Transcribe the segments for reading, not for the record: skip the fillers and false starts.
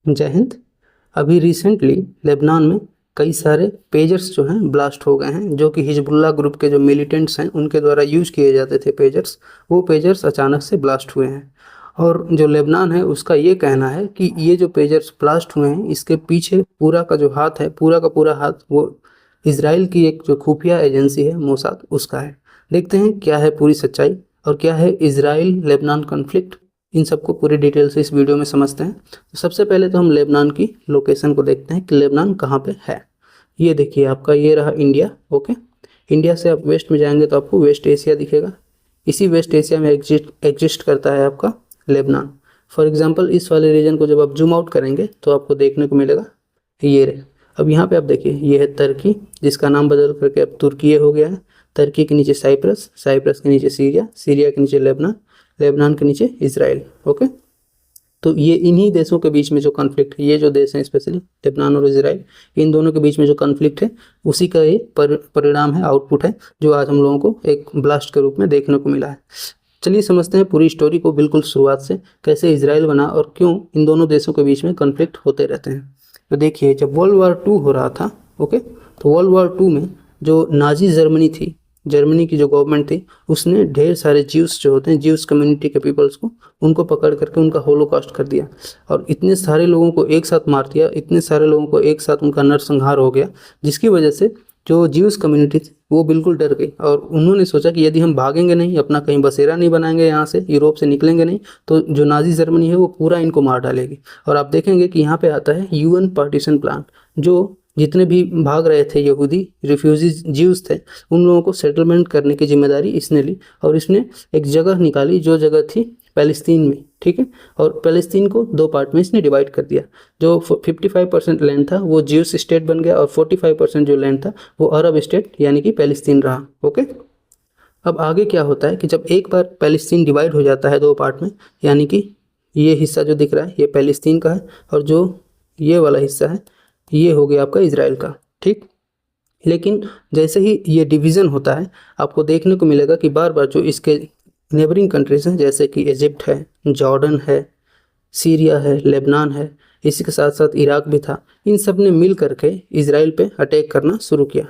जय हिंद। अभी recently Lebanon में कई सारे पेजर्स जो हैं ब्लास्ट हो गए हैं, जो कि हिजबुल्लाह ग्रुप के जो मिलिटेंट्स हैं उनके द्वारा यूज किए जाते थे पेजर्स। वो पेजर्स अचानक से ब्लास्ट हुए हैं और जो लेबनान है उसका ये कहना है कि ये जो पेजर्स ब्लास्ट हुए हैं इसके पीछे पूरा का जो हाथ है, पूरा का पूरा हाथ वो इसराइल की एक जो खुफिया एजेंसी है मोसाद उसका है। देखते हैं क्या है पूरी सच्चाई और क्या है इसराइल लेबनान कॉन्फ्लिक्ट, इन सबको पूरी डिटेल से इस वीडियो में समझते हैं। तो सबसे पहले तो हम लेबनान की लोकेशन को देखते हैं कि लेबनान कहाँ पे है। ये देखिए आपका ये रहा इंडिया। ओके, इंडिया से आप वेस्ट में जाएंगे तो आपको वेस्ट एशिया दिखेगा। इसी वेस्ट एशिया में एग्जिस्ट करता है आपका लेबनान। फॉर एग्जांपल इस वाले रीजन को जब आप जूम आउट करेंगे तो आपको देखने को मिलेगा ये रहे। अब यहाँ पे आप देखिए ये है तुर्की, जिसका नाम बदल करके अब तुर्की हो गया है। तुर्की के नीचे साइप्रस, साइप्रस के नीचे सीरिया, सीरिया के नीचे लेबनान, लेबनान के नीचे इसराइल। ओके, तो ये इन्हीं देशों के बीच में जो कॉन्फ्लिक्ट है, ये जो देश हैं स्पेशली लेबनान और इसराइल, इन दोनों के बीच में जो कॉन्फ्लिक्ट है उसी का ये परिणाम है, आउटपुट है, जो आज हम लोगों को एक ब्लास्ट के रूप में देखने को मिला है। चलिए समझते हैं पूरी स्टोरी को बिल्कुल शुरुआत से, कैसे इसराइल बना और क्यों इन दोनों देशों के बीच में कॉन्फ्लिक्ट होते रहते हैं। तो देखिए जब वर्ल्ड वार 2 हो रहा था, ओके, तो वर्ल्ड वार 2 में जो नाजी जर्मनी थी, जर्मनी की जो गवर्नमेंट थी, उसने ढेर सारे ज्यूस जो होते हैं, ज्यूस कम्युनिटी के पीपल्स को, उनको पकड़ करके उनका होलोकॉस्ट कर दिया और इतने सारे लोगों को एक साथ मार दिया, इतने सारे लोगों को एक साथ उनका नरसंहार हो गया, जिसकी वजह से जो ज्यूस कम्युनिटी थी वो बिल्कुल डर गई और उन्होंने सोचा कि यदि हम भागेंगे नहीं, अपना कहीं बसेरा नहीं बनाएंगे, यहाँ से यूरोप से निकलेंगे नहीं, तो जो नाजी जर्मनी है वो पूरा इनको मार डालेगी। और आप देखेंगे कि यहाँ पे आता है यूएन पार्टीशन प्लान, जो जितने भी भाग रहे थे यहूदी रिफ्यूजीज ज्यूज थे, उन लोगों को सेटलमेंट करने की जिम्मेदारी इसने ली और इसने एक जगह निकाली जो जगह थी पैलेस्तीन में, ठीक है। और पैलेस्तीन को 2 पार्ट में इसने डिवाइड कर दिया। जो 55% लैंड था वो ज्यूस स्टेट बन गया और 45% जो लैंड था वो अरब स्टेट यानी कि पैलेस्तीन रहा। ओके, अब आगे क्या होता है कि जब एक बार पैलेस्तीन डिवाइड हो जाता है 2 पार्ट में, यानी कि ये हिस्सा जो दिख रहा है ये पैलेस्तीन का है और जो ये वाला हिस्सा है ये हो गया आपका इसराइल का, ठीक। लेकिन जैसे ही ये डिवीज़न होता है आपको देखने को मिलेगा कि बार बार जो इसके नेबरिंग कंट्रीज़ हैं, जैसे कि इजिप्ट है, जॉर्डन है, सीरिया है, लेबनान है, इसी के साथ साथ इराक भी था, इन सब ने मिल करके इसराइल पे अटैक करना शुरू किया।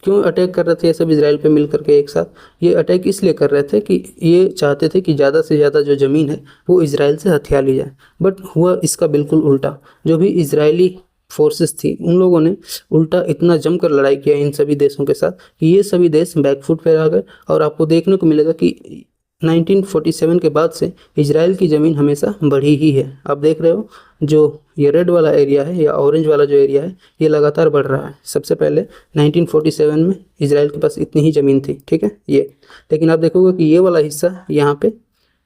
क्यों अटैक कर रहे थे ये सब इसराइल पे मिल करके एक साथ? ये अटैक इसलिए कर रहे थे कि ये चाहते थे कि ज़्यादा से ज़्यादा जो ज़मीन है वो इसराइल से हथिया ली जाए। बट हुआ इसका बिल्कुल उल्टा। जो भी इसराइली फोर्सेस थी उन लोगों ने उल्टा इतना जमकर लड़ाई किया इन सभी देशों के साथ कि ये सभी देश बैकफुट पे आ गए। और आपको देखने को मिलेगा कि 1947 के बाद से इसराइल की ज़मीन हमेशा बढ़ी ही है। आप देख रहे हो जो ये रेड वाला एरिया है या ऑरेंज वाला जो एरिया है ये लगातार बढ़ रहा है। सबसे पहले 1947 में इसराइल के पास इतनी ही ज़मीन थी, ठीक है ये। लेकिन आप देखोगे कि ये वाला हिस्सा यहाँ पे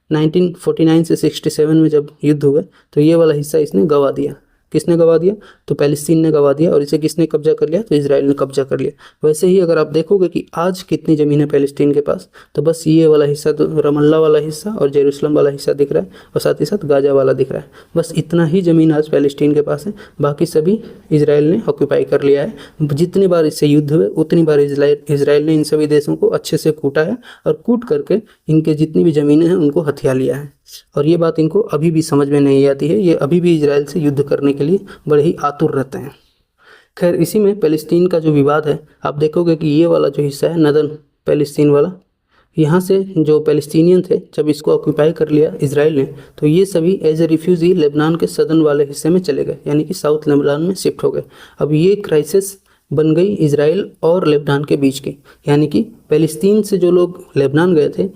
1949 से 67 में जब युद्ध हुए तो ये वाला हिस्सा इसने गंवा दिया। किसने गंवा दिया? तो पैलेस्तीन ने गंवा दिया। और इसे किसने कब्जा कर लिया? तो इसराइल ने कब्जा कर लिया। वैसे ही अगर आप देखोगे कि आज कितनी ज़मीन है पैलेस्तीन के पास, तो बस ये वाला हिस्सा, तो रमल्ला वाला हिस्सा और जेरूसलम वाला हिस्सा दिख रहा है और साथ ही साथ गाजा वाला दिख रहा है। बस इतना ही ज़मीन आज पैलेस्तीन के पास है, बाकी सभी इसराइल ने ऑक्यूपाई कर लिया है। जितनी बार इससे युद्ध हुए उतनी बार इसराइल ने इन सभी देशों को अच्छे से कूटा है और कूट करके इनके जितनी भी ज़मीनें हैं उनको हथिया लिया है। और ये बात इनको अभी भी समझ में नहीं आती है। ये अभी भी इसराइल से युद्ध करने के लिए बड़े ही आतुर रहते हैं। खैर, इसी में पैलेस्तीन का जो विवाद है, आप देखोगे कि ये वाला जो हिस्सा है नदन पैलेस्तीन वाला, यहाँ से जो पैलेस्टीनियन थे जब इसको ऑक्यूपाई कर लिया इसराइल ने, तो ये सभी एज ए रिफ्यूजी लेबनान के सदर्न वाले हिस्से में चले गए, यानी कि साउथ लेबनान में शिफ्ट हो गए। अब ये क्राइसिस बन गई इसराइल और लेबनान के बीच की, यानी कि पैलेस्तीन से जो लोग लेबनान गए थे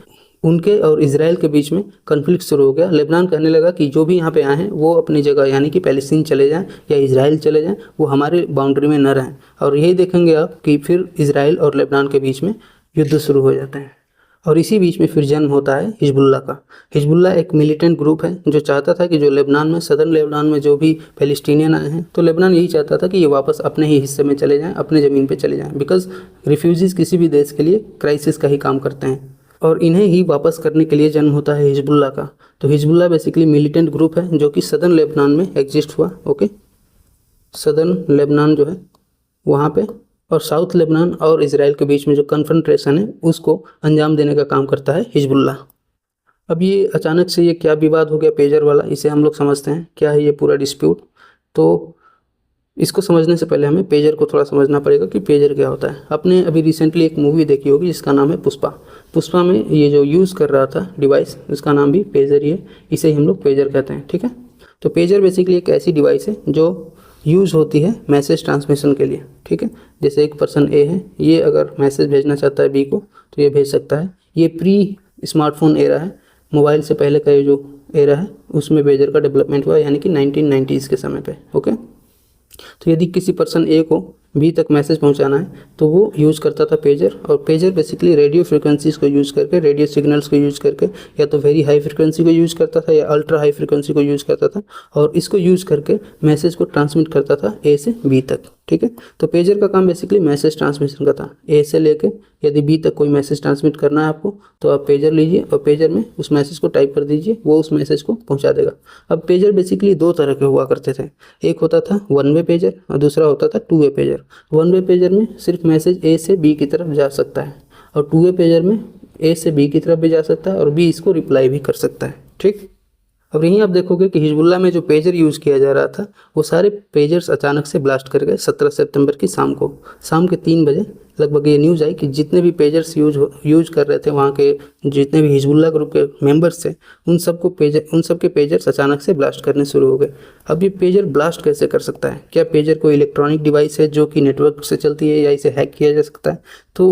उनके और इसराइल के बीच में कन्फ्लिक्ट शुरू हो गया। लेबनान कहने लगा कि जो भी यहाँ पे आए हैं वो अपनी जगह यानी कि पैलेस्तीन चले जाएं या इसराइल चले जाएं, वो हमारे बाउंड्री में न रहें। और यही देखेंगे आप कि फिर इसराइल और लेबनान के बीच में युद्ध शुरू हो जाते हैं। और इसी बीच में फिर जन्म होता है हिजबुल्लाह का। हिजबुल्लाह एक मिलिटेंट ग्रुप है जो चाहता था कि जो लेबनान में, सदर्न लेबनान में जो भी पैलेस्टीनियन आए हैं, तो लेबनान यही चाहता था कि ये वापस अपने ही हिस्से में चले जाएं, अपने ज़मीन पे चले जाएं। बिकॉज रिफ्यूजीज़ किसी भी देश के लिए क्राइसिस का ही काम करते हैं और इन्हें ही वापस करने के लिए जन्म होता है हिजबुल्लाह का। तो हिजबुल्लाह बेसिकली मिलिटेंट ग्रुप है जो कि सदर्न लेबनान में एग्जिस्ट हुआ। ओके, सदर्न लेबनान जो है वहाँ पे, और साउथ लेबनान और इसराइल के बीच में जो कन्फ्रंटेशन है उसको अंजाम देने का काम करता है हिजबुल्लाह। अब ये अचानक से ये क्या विवाद हो गया पेजर वाला, इसे हम लोग समझते हैं क्या है ये पूरा डिस्प्यूट। तो इसको समझने से पहले हमें पेजर को थोड़ा समझना पड़ेगा कि पेजर क्या होता है। आपने अभी रिसेंटली एक मूवी देखी होगी जिसका नाम है पुष्पा। पुष्पा में ये जो यूज़ कर रहा था डिवाइस, उसका नाम भी पेजर ही है, इसे ही हम लोग पेजर कहते हैं, ठीक है। तो पेजर बेसिकली एक ऐसी डिवाइस है जो यूज़ होती है मैसेज ट्रांसमिशन के लिए, ठीक है। जैसे एक पर्सन ए है, ये अगर मैसेज भेजना चाहता है बी को तो ये भेज सकता है। ये प्री स्मार्टफोन एरा है, मोबाइल से पहले का ये जो एरा है उसमें पेजर का डेवलपमेंट हुआ, यानी कि 1990s के समय पे, ओके। तो यदि किसी पर्सन ए को बी तक मैसेज पहुंचाना है तो वो यूज़ करता था पेजर। और पेजर बेसिकली रेडियो फ्रिक्वेंसीज़ को यूज़ करके, रेडियो सिग्नल्स को यूज़ करके, या तो वेरी हाई फ्रिक्वेंसी को यूज़ करता था या अल्ट्रा हाई फ्रिक्वेंसी को यूज़ करता था, और इसको यूज़ करके मैसेज को ट्रांसमिट करता था ए से बी तक, ठीक है। तो पेजर का काम बेसिकली मैसेज ट्रांसमिशन का था। ए से लेके यदि बी तक कोई मैसेज ट्रांसमिट करना है आपको तो आप पेजर लीजिए और पेजर में उस मैसेज को टाइप कर दीजिए, वो उस मैसेज को पहुंचा देगा। अब पेजर बेसिकली दो तरह के हुआ करते थे, एक होता था वन वे पेजर और दूसरा होता था two way pager. One way pager में सिर्फ मैसेज ए से बी की तरफ जा सकता है, और टू वे पेजर में ए से बी की तरफ भी जा सकता है और बी इसको रिप्लाई भी कर सकता है, ठीक। अब यहीं आप देखोगे कि हिजबुल्लाह में जो पेजर यूज़ किया जा रहा था वो सारे पेजर्स अचानक से ब्लास्ट कर गए 17 सितंबर की शाम को, शाम के 3 बजे लगभग ये न्यूज़ आई कि जितने भी पेजर्स यूज कर रहे थे वहाँ के जितने भी हिजबुल्लाह ग्रुप के मेंबर्स थे उन सब के पेजर्स अचानक से ब्लास्ट करने शुरू हो गए। अब ये पेजर ब्लास्ट कैसे कर सकता है? क्या पेजर कोई इलेक्ट्रॉनिक डिवाइस है जो कि नेटवर्क से चलती है, या इसे हैक किया जा सकता है? तो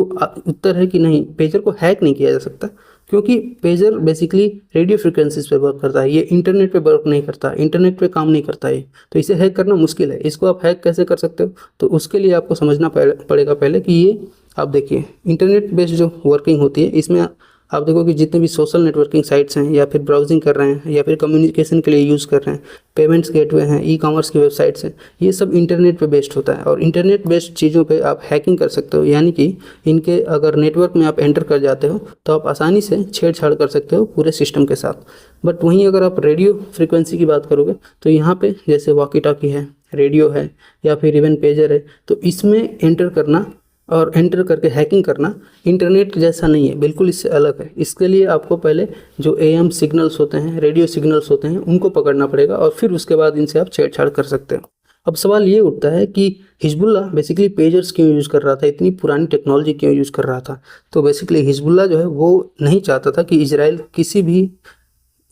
उत्तर है कि नहीं, पेजर को हैक नहीं किया जा सकता, क्योंकि पेजर बेसिकली रेडियो फ्रिक्वेंसीज पे वर्क करता है, ये इंटरनेट पे वर्क नहीं करता, इंटरनेट पे काम नहीं करता है, तो इसे हैक करना मुश्किल है। इसको आप हैक कैसे कर सकते हो? तो उसके लिए आपको समझना पड़ेगा पहले कि ये आप देखिए इंटरनेट बेस्ड जो वर्किंग होती है इसमें आप देखो कि जितने भी सोशल नेटवर्किंग साइट्स हैं, या फिर ब्राउजिंग कर रहे हैं, या फिर कम्युनिकेशन के लिए यूज़ कर रहे हैं, पेमेंट्स गेटवे हैं, ई कॉमर्स की वेबसाइट्स हैं, ये सब इंटरनेट पे बेस्ड होता है। और इंटरनेट बेस्ड चीज़ों पे आप हैकिंग कर सकते हो, यानी कि इनके अगर नेटवर्क में आप एंटर कर जाते हो तो आप आसानी से छेड़छाड़ कर सकते हो पूरे सिस्टम के साथ। बट वहीं अगर आप रेडियो फ्रिक्वेंसी की बात करोगे तो यहाँ पर जैसे वॉकी टॉकी है, रेडियो है, या फिर इवन पेजर है, तो इसमें एंटर करना और एंटर करके हैकिंग करना इंटरनेट जैसा नहीं है, बिल्कुल इससे अलग है। इसके लिए आपको पहले जो एएम सिग्नल्स होते हैं, रेडियो सिग्नल्स होते हैं, उनको पकड़ना पड़ेगा और फिर उसके बाद इनसे आप छेड़छाड़ कर सकते हो। अब सवाल ये उठता है कि हिजबुल्लाह बेसिकली पेजर्स क्यों यूज़ कर रहा था, इतनी पुरानी टेक्नोलॉजी क्यों यूज़ कर रहा था? तो बेसिकली हिजबुल्लाह जो है वो नहीं चाहता था कि इजराइल किसी भी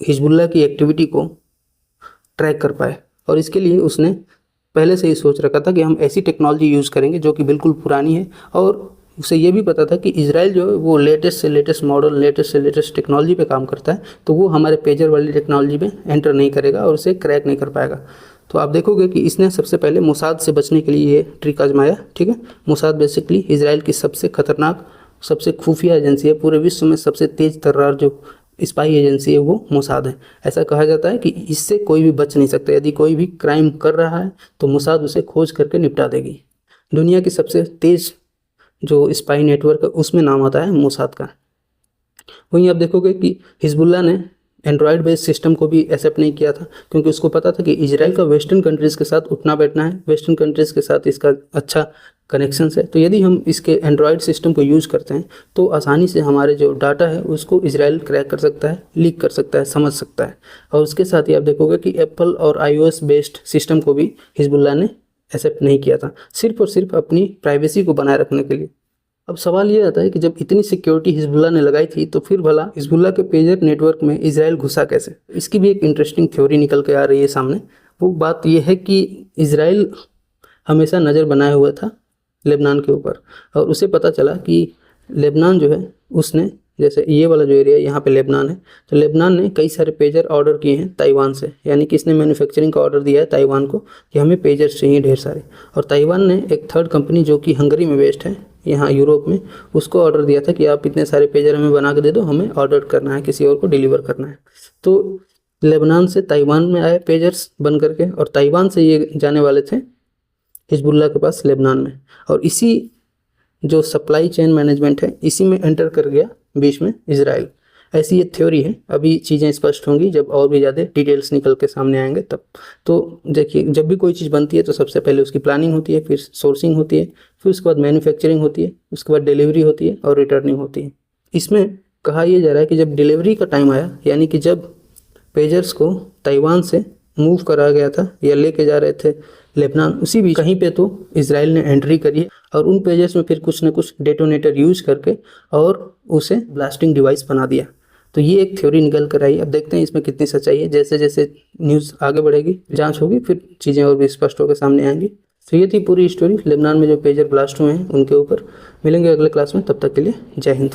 हिजबुल्लाह की एक्टिविटी को ट्रैक कर पाए, और इसके लिए उसने पहले से ही सोच रखा था कि हम ऐसी टेक्नोलॉजी यूज़ करेंगे जो कि बिल्कुल पुरानी है। और उसे ये भी पता था कि इजराइल जो है वो लेटेस्ट से लेटेस्ट मॉडल, लेटेस्ट से लेटेस्ट टेक्नोलॉजी पे काम करता है, तो वो हमारे पेजर वाली टेक्नोलॉजी में एंटर नहीं करेगा और उसे क्रैक नहीं कर पाएगा। तो आप देखोगे कि इसने सबसे पहले मोसाद से बचने के लिए ये ट्रिक आजमाया, ठीक है। मोसाद बेसिकली इजराइल की सबसे खतरनाक, सबसे खुफिया एजेंसी है, पूरे विश्व में सबसे तेज़ तर्रार जो स्पाई एजेंसी है वो मोसाद है। ऐसा कहा जाता है कि इससे कोई भी बच नहीं सकता, यदि कोई भी क्राइम कर रहा है तो मोसाद उसे खोज करके निपटा देगी। दुनिया की सबसे तेज़ जो स्पाई नेटवर्क है उसमें नाम आता है मोसाद का। वहीं आप देखोगे कि हिजबुल्लाह ने एंड्रॉयड बेस्ड सिस्टम को भी एक्सेप्ट नहीं किया था, क्योंकि उसको पता था कि इजराइल का वेस्टर्न कंट्रीज़ के साथ उठना बैठना है, वेस्टर्न कंट्रीज़ के साथ इसका अच्छा कनेक्शन है। तो यदि हम इसके एंड्रॉयड सिस्टम को यूज़ करते हैं तो आसानी से हमारे जो डाटा है उसको इजराइल क्रैक कर सकता है, लीक कर सकता है, समझ सकता है। और उसके साथ ही आप देखोगे कि एप्पल और iOS बेस्ड सिस्टम को भी हिजबुल्लाह ने एक्सेप्ट नहीं किया था, सिर्फ और सिर्फ अपनी प्राइवेसी को बनाए रखने के लिए। अब सवाल ये आता है कि जब इतनी सिक्योरिटी हिजबुल्लाह ने लगाई थी तो फिर भला हिजबुल्लाह के पेजर नेटवर्क में इजराइल घुसा कैसे? इसकी भी एक इंटरेस्टिंग थ्योरी निकल के आ रही है सामने। वो बात यह है कि इजराइल हमेशा नज़र बनाए हुआ था लेबनान के ऊपर, और उसे पता चला कि लेबनान जो है उसने, जैसे ये वाला जो एरिया यहाँ पे लेबनान है, तो लेबनान ने कई सारे पेजर ऑर्डर किए हैं ताइवान से, यानी कि इसने मैन्युफैक्चरिंग का ऑर्डर दिया है ताइवान को कि हमें पेजर्स चाहिए ढेर सारे। और ताइवान ने एक थर्ड कंपनी जो कि हंगरी में बेस्ड है यहाँ यूरोप में, उसको ऑर्डर दिया था कि आप इतने सारे पेजर हमें बना के दे दो, हमें ऑर्डर करना है, किसी और को डिलीवर करना है। तो लेबनान से ताइवान में आए पेजर्स बन करके, और ताइवान से ये जाने वाले थे हिजबुल्लाह के पास लेबनान में, और इसी जो सप्लाई चेन मैनेजमेंट है इसी में एंटर कर गया बीच में इजराइल। ऐसी ये थ्योरी है। अभी चीज़ें स्पष्ट होंगी जब और भी ज़्यादा डिटेल्स निकल के सामने आएंगे तब। तो देखिए, जब भी कोई चीज़ बनती है तो सबसे पहले उसकी प्लानिंग होती है, फिर सोर्सिंग होती है, फिर उसके बाद मैन्युफैक्चरिंग होती है, उसके बाद डिलीवरी होती है और रिटर्निंग होती है। इसमें कहा यह जा रहा है कि जब डिलीवरी का टाइम आया, यानी कि जब पेजर्स को ताइवान से मूव करा गया था या लेके जा रहे थे लेबनान, उसी बीच कहीं पे तो इजराइल ने एंट्री करी है और उन पेजेस में फिर कुछ न कुछ डेटोनेटर यूज करके और उसे ब्लास्टिंग डिवाइस बना दिया। तो ये एक थ्योरी निकल कर आई। अब देखते हैं इसमें कितनी सच्चाई है। जैसे जैसे न्यूज़ आगे बढ़ेगी, जांच होगी, फिर चीज़ें और भी स्पष्ट होकर सामने आएंगी। तो ये थी पूरी स्टोरी लेबनान में जो पेजर ब्लास्ट हुए हैं उनके ऊपर। मिलेंगे अगले क्लास में, तब तक के लिए जय हिंद।